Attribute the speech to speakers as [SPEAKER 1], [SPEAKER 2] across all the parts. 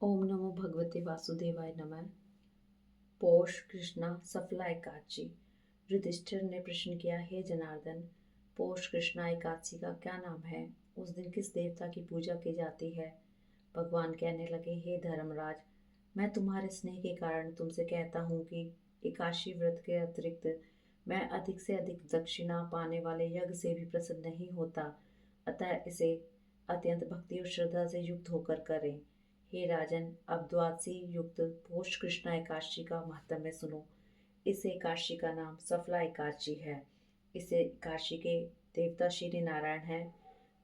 [SPEAKER 1] ओम नमो भगवते वासुदेवाय नमः। पौष कृष्णा सफला एकादशी। युधिष्ठिर ने प्रश्न किया, हे जनार्दन, पौष कृष्णा एकादशी का क्या नाम है? उस दिन किस देवता की पूजा की जाती है? भगवान कहने लगे, हे धर्मराज, मैं तुम्हारे स्नेह के कारण तुमसे कहता हूँ कि एकादशी व्रत के अतिरिक्त मैं अधिक से अधिक दक्षिणा पाने वाले यज्ञ से भी प्रसन्न नहीं होता, अतः इसे अत्यंत भक्ति और श्रद्धा से युक्त होकर करें। हे राजन, अब द्वादशी युक्त पोष कृष्णा एकादशी का महात्म्य सुनो। इस एकादशी का नाम सफला एकादशी है। इस एकादशी के देवता श्री नारायण है।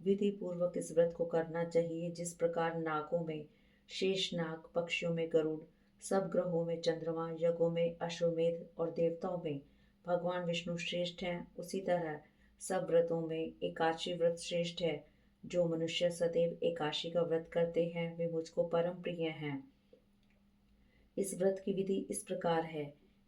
[SPEAKER 1] विधि पूर्वक इस व्रत को करना चाहिए। जिस प्रकार नागों में शेष नाग, पक्षियों में गरुड़, सब ग्रहों में चंद्रमा, यज्ञों में अश्वमेध और देवताओं में भगवान विष्णु श्रेष्ठ हैं, उसी तरह सब व्रतों में एकादशी व्रत श्रेष्ठ है। जो मनुष्य सदैव एकादशी का व्रत करते हैं वे मुझको परम प्रिय हैं। इस व्रत की विधि इस प्रकार है।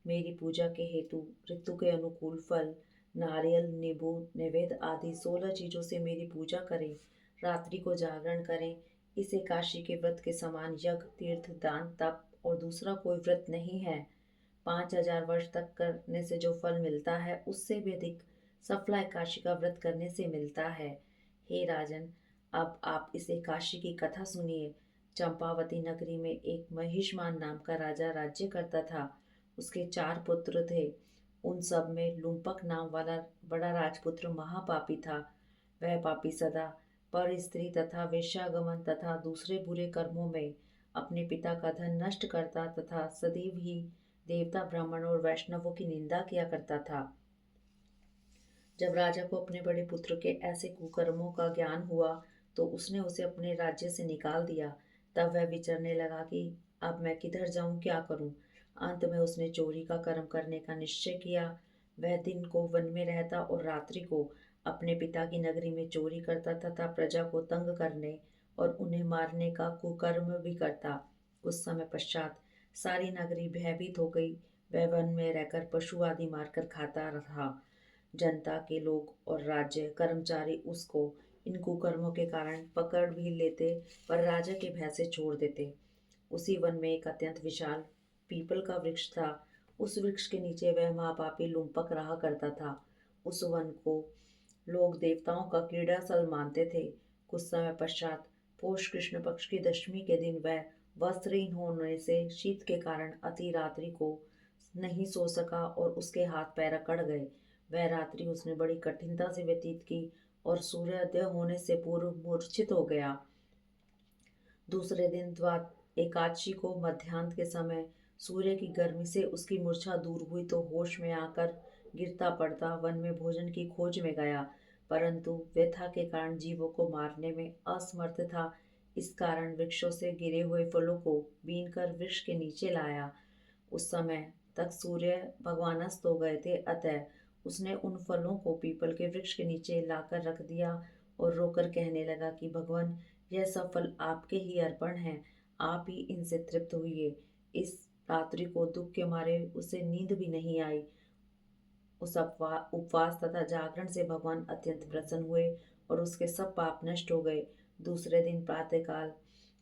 [SPEAKER 1] मेरी पूजा के हेतु ऋतु के अनुकूल फल, नारियल, नींबू, नैवेद्य आदि 16 चीजों से मेरी पूजा करें। रात्रि को जागरण करें। इस एकादशी के व्रत के समान यज्ञ, तीर्थ, दान, तप और दूसरा कोई व्रत नहीं है। 5000 वर्ष तक करने से जो फल मिलता है उससे भी अधिक सफला एकादशी का व्रत करने से मिलता है। हे राजन, अब आप इस एकादशी की कथा सुनिए। चंपावती नगरी में एक महिष्मान नाम का राजा राज्य करता था। उसके 4 पुत्र थे। उन सब में लुम्पक नाम वाला बड़ा राजपुत्र महापापी था। वह पापी सदा पर स्त्री तथा वेश्यागमन तथा दूसरे बुरे कर्मों में अपने पिता का धन नष्ट करता तथा सदैव ही देवता, ब्राह्मण और वैष्णवों की निंदा किया करता था। जब राजा को अपने बड़े पुत्र के ऐसे कुकर्मों का ज्ञान हुआ तो उसने उसे अपने राज्य से निकाल दिया। तब वह विचरने लगा कि अब मैं किधर जाऊं, क्या करूं। अंत में उसने चोरी का कर्म करने का निश्चय किया। वह दिन को वन में रहता और रात्रि को अपने पिता की नगरी में चोरी करता तथा प्रजा को तंग करने और उन्हें मारने का कुकर्म भी करता। कुछ समय पश्चात सारी नगरी भयभीत हो गई। वह वन में रहकर पशु आदि मारकर खाता रहा। जनता के लोग और राज्य कर्मचारी उसको इन कुकर्मों के कारण पकड़ भी लेते, पर राजा के भय से छोड़ देते। उसी वन में एक अत्यंत विशाल पीपल का वृक्ष था। उस वृक्ष के नीचे वह महापापी लुम्पक रहा करता था। उस वन को लोग देवताओं का क्रीड़ास्थल मानते थे। कुछ समय पश्चात पौष कृष्ण पक्ष की दशमी के दिन वह वस्त्रहीन होने से शीत के कारण अति रात्रि को नहीं सो सका और उसके हाथ पैर अकड़ गए। वह रात्रि उसने बड़ी कठिनता से व्यतीत की और सूर्योदय होने से पूर्व मूर्छित हो गया। दूसरे दिन एकादशी को मध्याह्न के समय सूर्य की गर्मी से उसकी मूर्छा दूर हुई तो होश में आकर गिरता पड़ता वन में भोजन की खोज में गया, परंतु व्यथा के कारण जीवों को मारने में असमर्थ था। इस कारण वृक्षों से गिरे हुए फलों को बीनकर वृक्ष के नीचे लाया। उस समय तक सूर्य भगवान अस्त हो गए थे, अतः उसने उन फलों को पीपल के वृक्ष के नीचे लाकर रख दिया और रोकर कहने लगा कि भगवान, यह सब फल आपके ही अर्पण हैं, आप ही इनसे तृप्त हुई। इस रात्रि को दुख के मारे उसे नींद भी नहीं आई। उस उपवास तथा जागरण से भगवान अत्यंत प्रसन्न हुए और उसके सब पाप नष्ट हो गए। दूसरे दिन प्रातःकाल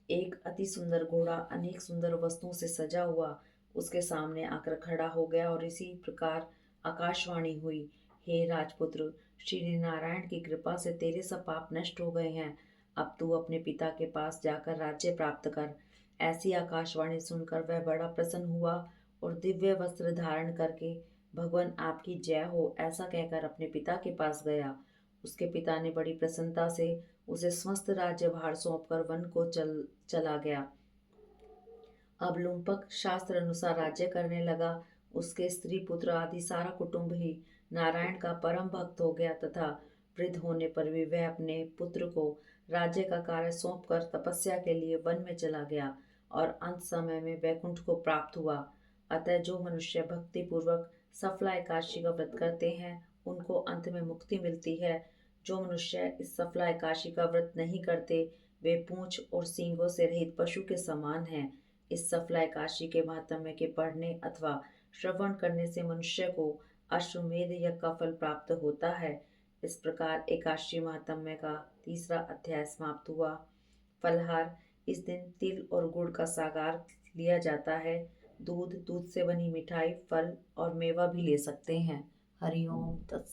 [SPEAKER 1] एक अति सुंदर घोड़ा अनेक सुंदर वस्तुओं से सजा हुआ उसके सामने आकर खड़ा हो गया और इसी प्रकार आकाशवाणी हुई, हे राजपुत्र, श्री नारायण की कृपा से तेरे सब पाप नष्ट हो गए हैं। अब तू अपने पिता के पास जाकर राज्य प्राप्त कर। ऐसी आकाशवाणी सुनकर वह बड़ा प्रसन्न हुआ और दिव्य वस्त्र धारण करके भगवान आपकी जय हो ऐसा कहकर अपने पिता के पास गया। उसके पिता ने बड़ी प्रसन्नता से उसे समस्त राज्य भार सौंपकर वन को चला गया। अब लुम्पक शास्त्र अनुसार राज्य करने लगा। उसके स्त्री पुत्र आदि सारा कुटुंब ही नारायण का परम भक्त हो गया तथा वृद्ध होने पर भी वह अपने पुत्र को राज्य का कार्य सौंपकर तपस्या के लिए वन में चला गया और अंत समय में वैकुंठ को प्राप्त हुआ। अतः जो मनुष्य भक्ति पूर्वक सफला एकादशी का व्रत करते हैं उनको अंत में मुक्ति मिलती है। जो मनुष्य इस सफला एकादशी का व्रत नहीं करते वे पूंछ और सींगों से रहित पशु के समान हैं। इस सफला एकादशी के महात्म्य के पढ़ने अथवा श्रवण करने से मनुष्य को अश्वमेध यज्ञ का फल प्राप्त होता है। इस प्रकार एकादशी महात्म्य का तीसरा अध्याय समाप्त हुआ। फलहार इस दिन तिल और गुड़ का सागार लिया जाता है। दूध से बनी मिठाई, फल और मेवा भी ले सकते हैं। हरि ओम तत्सत।